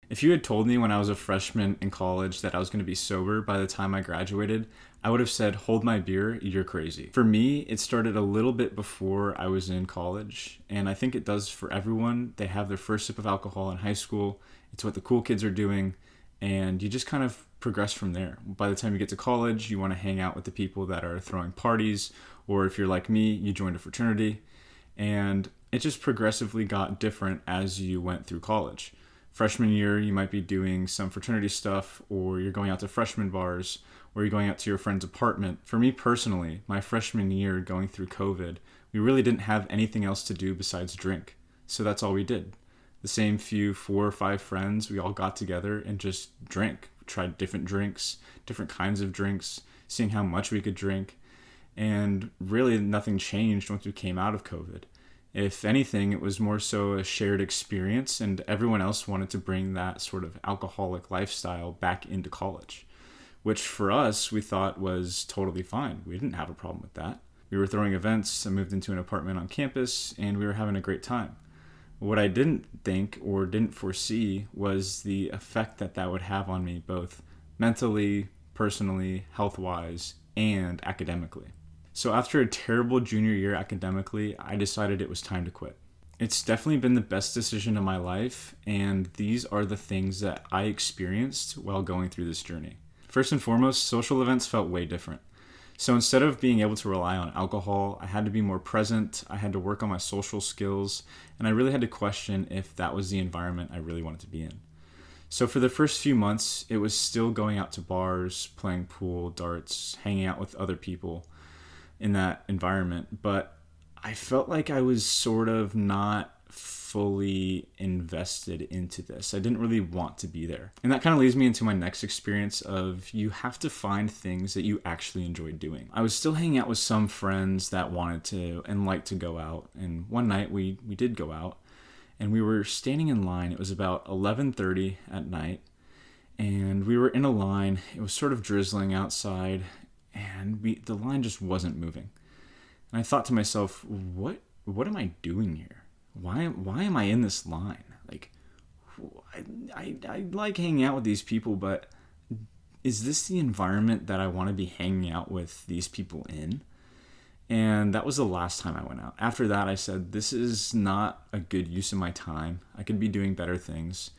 If you had told me when I was a freshman in college that I was going to be sober by the time I graduated, I would have said, hold my beer, you're crazy. For me, it started a little bit before I was in college, and I think it does for everyone. They have their first sip of alcohol in high school. It's what the cool kids are doing, and you just kind of progress from there. By the time you get to college, you want to hang out with the people that are throwing parties, or if you're like me, you joined a fraternity, and it just progressively got different as you went through college. Freshman year, you might be doing some fraternity stuff, or you're going out to freshman bars, or you're going out to your friend's apartment. For me personally, my freshman year going through COVID, we really didn't have anything else to do besides drink. So that's all we did. The same few 4 or 5 friends, we all got together and just drank. We tried different drinks, different kinds of drinks, seeing how much we could drink. And really nothing changed once we came out of COVID. If anything, it was more so a shared experience, and everyone else wanted to bring that sort of alcoholic lifestyle back into college, which for us, we thought was totally fine. We didn't have a problem with that. We were throwing events. I moved into an apartment on campus, and we were having a great time. What I didn't think or didn't foresee was the effect that that would have on me, both mentally, personally, health-wise, and academically. So after a terrible junior year academically, I decided it was time to quit. It's definitely been the best decision of my life, and these are the things that I experienced while going through this journey. First and foremost, social events felt way different. So instead of being able to rely on alcohol, I had to be more present, I had to work on my social skills, and I really had to question if that was the environment I really wanted to be in. So for the first few months, it was still going out to bars, playing pool, darts, hanging out with other people in that environment, but I felt like I was sort of not fully invested into this. I didn't really want to be there. And that kind of leads me into my next experience of you have to find things that you actually enjoy doing. I was still hanging out with some friends that wanted to and liked to go out, and one night we did go out, and we were standing in line. It was about 11:30 at night, and we were in a line. It was sort of drizzling outside, and the line just wasn't moving. And I thought to myself, what am I doing here? Why am I in this line? Like, I like hanging out with these people, but is this the environment that I want to be hanging out with these people in? And that was the last time I went out. After that, I said, this is not a good use of my time. I could be doing better things.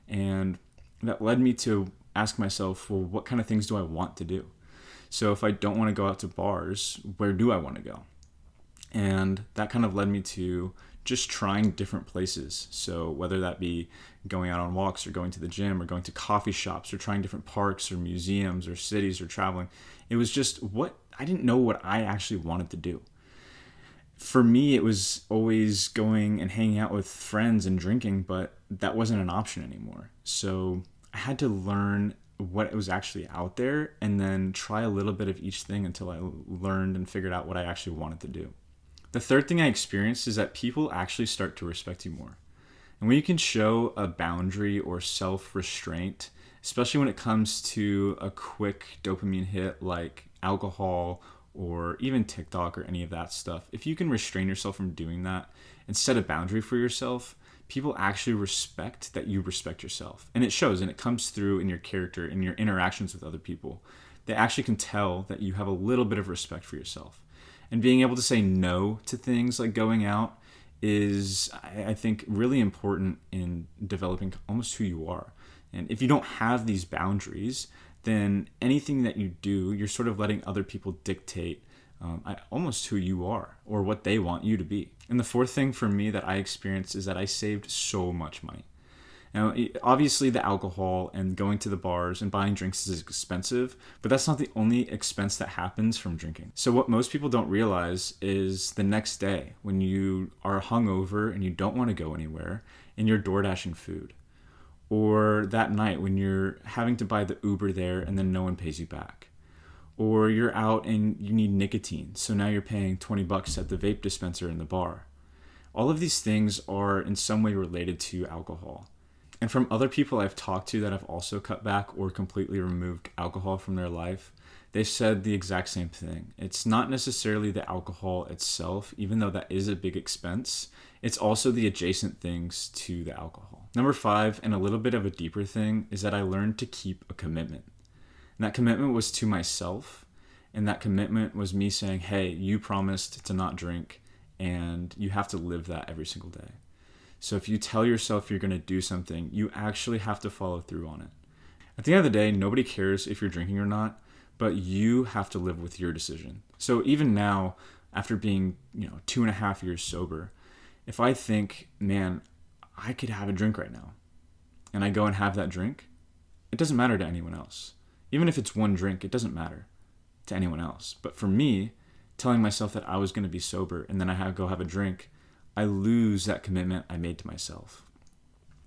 And that led me to ask myself, well, what kind of things do I want to do? So if I don't want to go out to bars, where do I want to go? And that kind of led me to just trying different places. So whether that be going out on walks or going to the gym or going to coffee shops or trying different parks or museums or cities or traveling, it was just I didn't know what I actually wanted to do. For me, it was always going and hanging out with friends and drinking, but that wasn't an option anymore. So I had to learn what was actually out there and then try a little bit of each thing until I learned and figured out what I actually wanted to do. The third thing I experienced is that people actually start to respect you more. And when you can show a boundary or self-restraint, especially when it comes to a quick dopamine hit like alcohol or even TikTok or any of that stuff, if you can restrain yourself from doing that and set a boundary for yourself, people actually respect that you respect yourself. And it shows, and it comes through in your character, in your interactions with other people. They actually can tell that you have a little bit of respect for yourself. And being able to say no to things like going out is, I think, really important in developing almost who you are. And if you don't have these boundaries, then anything that you do, you're sort of letting other people dictate almost who you are or what they want you to be. And the fourth thing for me that I experienced is that I saved so much money. Now, obviously the alcohol and going to the bars and buying drinks is expensive, but that's not the only expense that happens from drinking. So what most people don't realize is the next day when you are hungover and you don't want to go anywhere and you're door dashing food. Or that night when you're having to buy the Uber there and then no one pays you back. Or you're out and you need nicotine, so now you're paying $20 at the vape dispenser in the bar. All of these things are in some way related to alcohol. And from other people I've talked to that have also cut back or completely removed alcohol from their life, they've said the exact same thing. It's not necessarily the alcohol itself, even though that is a big expense. It's also the adjacent things to the alcohol. Number 5, and a little bit of a deeper thing, is that I learned to keep a commitment. And that commitment was to myself. And that commitment was me saying, hey, you promised to not drink, and you have to live that every single day. So if you tell yourself you're going to do something, you actually have to follow through on it. At the end of the day, nobody cares if you're drinking or not, but you have to live with your decision. So even now, after being 2.5 years sober, if I think, man, I could have a drink right now, and I go and have that drink, it doesn't matter to anyone else. Even if it's one drink, it doesn't matter to anyone else. But for me, telling myself that I was going to be sober and then I go have a drink, I lose that commitment I made to myself.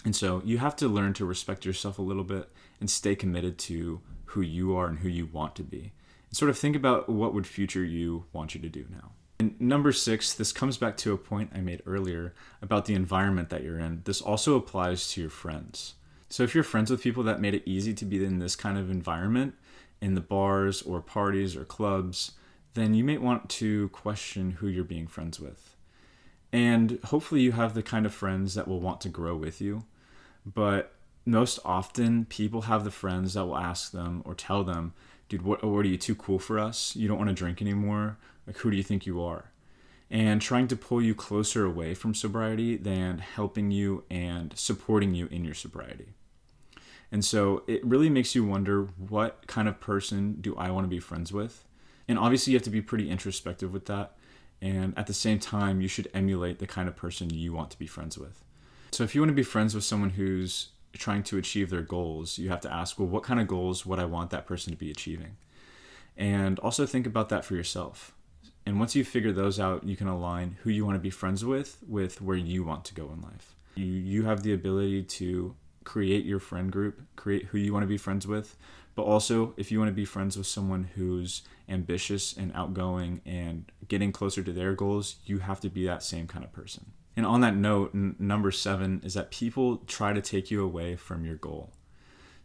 And so you have to learn to respect yourself a little bit and stay committed to who you are and who you want to be. And sort of think about what would future you want you to do now. And number 6, this comes back to a point I made earlier about the environment that you're in. This also applies to your friends. So if you're friends with people that made it easy to be in this kind of environment, in the bars or parties or clubs, then you may want to question who you're being friends with. And hopefully you have the kind of friends that will want to grow with you. But most often people have the friends that will ask them or tell them, dude, what are you, too cool for us? You don't want to drink anymore? Like, who do you think you are? And trying to pull you closer away from sobriety than helping you and supporting you in your sobriety. And so it really makes you wonder, what kind of person do I want to be friends with? And obviously you have to be pretty introspective with that. And at the same time, you should emulate the kind of person you want to be friends with. So if you want to be friends with someone who's trying to achieve their goals, you have to ask, well, what kind of goals would I want that person to be achieving? And also think about that for yourself. And once you figure those out, you can align who you want to be friends with where you want to go in life. You have the ability to create your friend group, create who you want to be friends with. But also, if you want to be friends with someone who's ambitious and outgoing and getting closer to their goals, you have to be that same kind of person. And on that note, number 7 is that people try to take you away from your goal.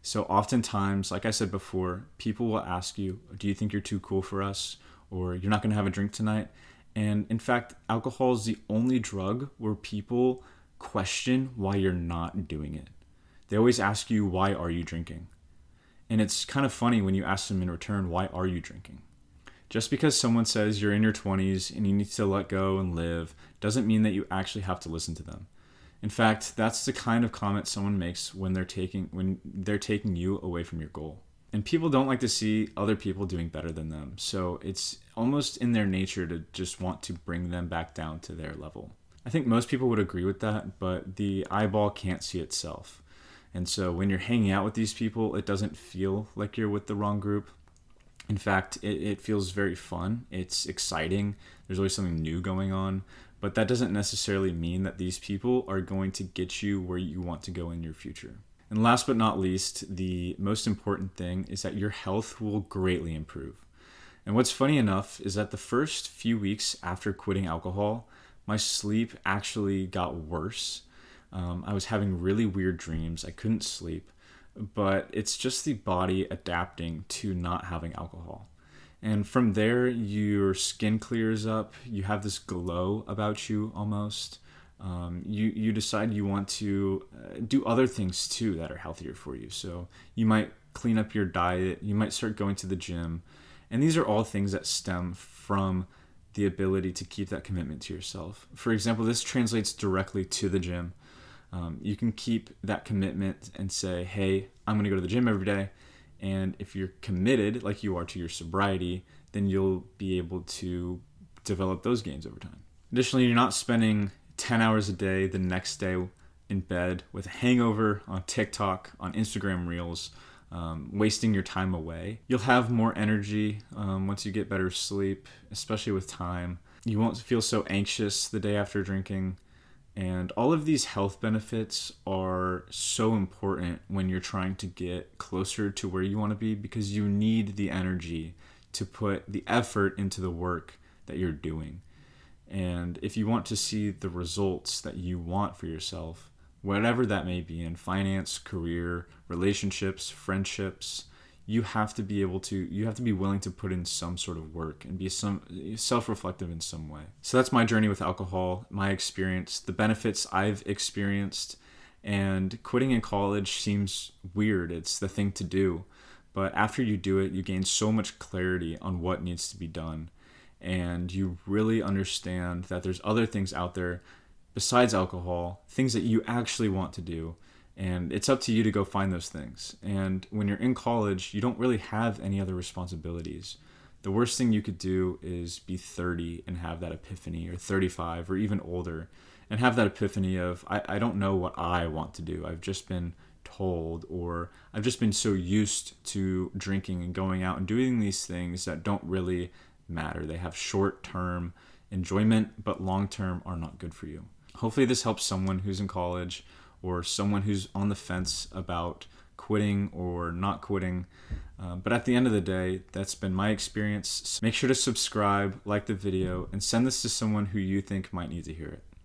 So oftentimes, like I said before, people will ask you, do you think you're too cool for us? Or you're not going to have a drink tonight? And in fact, alcohol is the only drug where people question why you're not doing it. They always ask you, why are you drinking? And it's kind of funny when you ask them in return, why are you drinking? Just because someone says you're in your 20s and you need to let go and live doesn't mean that you actually have to listen to them. In fact, that's the kind of comment someone makes when they're taking you away from your goal. And people don't like to see other people doing better than them. So it's almost in their nature to just want to bring them back down to their level. I think most people would agree with that, but the eyeball can't see itself. And so when you're hanging out with these people, it doesn't feel like you're with the wrong group. In fact, it feels very fun. It's exciting. There's always something new going on. But that doesn't necessarily mean that these people are going to get you where you want to go in your future. And last but not least, the most important thing is that your health will greatly improve. And what's funny enough is that the first few weeks after quitting alcohol, my sleep actually got worse. I was having really weird dreams. I couldn't sleep. But it's just the body adapting to not having alcohol. And from there, your skin clears up. You have this glow about you almost. You decide you want to do other things too that are healthier for you. So you might clean up your diet. You might start going to the gym. And these are all things that stem from the ability to keep that commitment to yourself. For example, this translates directly to the gym. You can keep that commitment and say, hey, I'm going to go to the gym every day. And if you're committed like you are to your sobriety, then you'll be able to develop those gains over time. Additionally, you're not spending 10 hours a day the next day in bed with a hangover on TikTok, on Instagram Reels, wasting your time away. You'll have more energy once you get better sleep, especially with time. You won't feel so anxious the day after drinking. And all of these health benefits are so important when you're trying to get closer to where you want to be, because you need the energy to put the effort into the work that you're doing. And if you want to see the results that you want for yourself, whatever that may be in finance, career, relationships, friendships, you have to be willing to put in some sort of work and be self-reflective in some way. So that's my journey with alcohol, my experience, the benefits I've experienced, And quitting in college seems weird. It's the thing to do. But after you do it, you gain so much clarity on what needs to be done. And you really understand that there's other things out there besides alcohol, things that you actually want to do. And it's up to you to go find those things. And when you're in college, you don't really have any other responsibilities. The worst thing you could do is be 30 and have that epiphany, or 35 or even older, and have that epiphany of, I don't know what I want to do. I've just been told, or I've just been so used to drinking and going out and doing these things that don't really matter. They have short-term enjoyment, but long-term are not good for you. Hopefully this helps someone who's in college or someone who's on the fence about quitting or not quitting. But at the end of the day, that's been my experience. So make sure to subscribe, like the video, and send this to someone who you think might need to hear it.